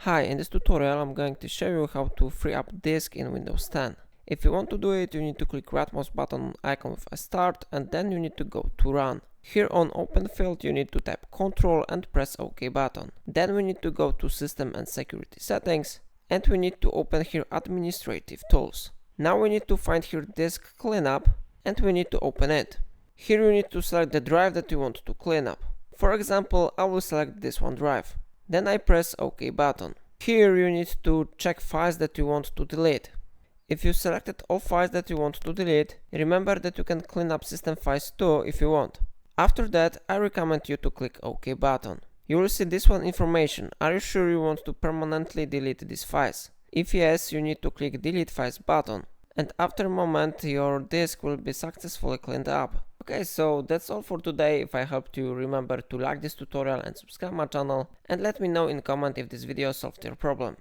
Hi, in this tutorial I'm going to show you how to free up disk in Windows 10. If you want to do it, you need to click right mouse button icon with a start and then you need to go to run. Here on open field you need to type Ctrl and press OK button. Then we need to go to system and security settings and we need to open here administrative tools. Now we need to find here disk cleanup and we need to open it. Here you need to select the drive that you want to clean up. For example, I will select this one drive. Then I press OK button. Here you need to check files that you want to delete. If you selected all files that you want to delete, remember that you can clean up system files too if you want. After that, I recommend you to click OK button. You will see this one information. Are you sure you want to permanently delete these files? If yes, you need to click delete files button. And after a moment, your disk will be successfully cleaned up. Okay, so that's all for today. If I helped you, remember to like this tutorial and subscribe my channel and let me know in comment if this video solved your problem.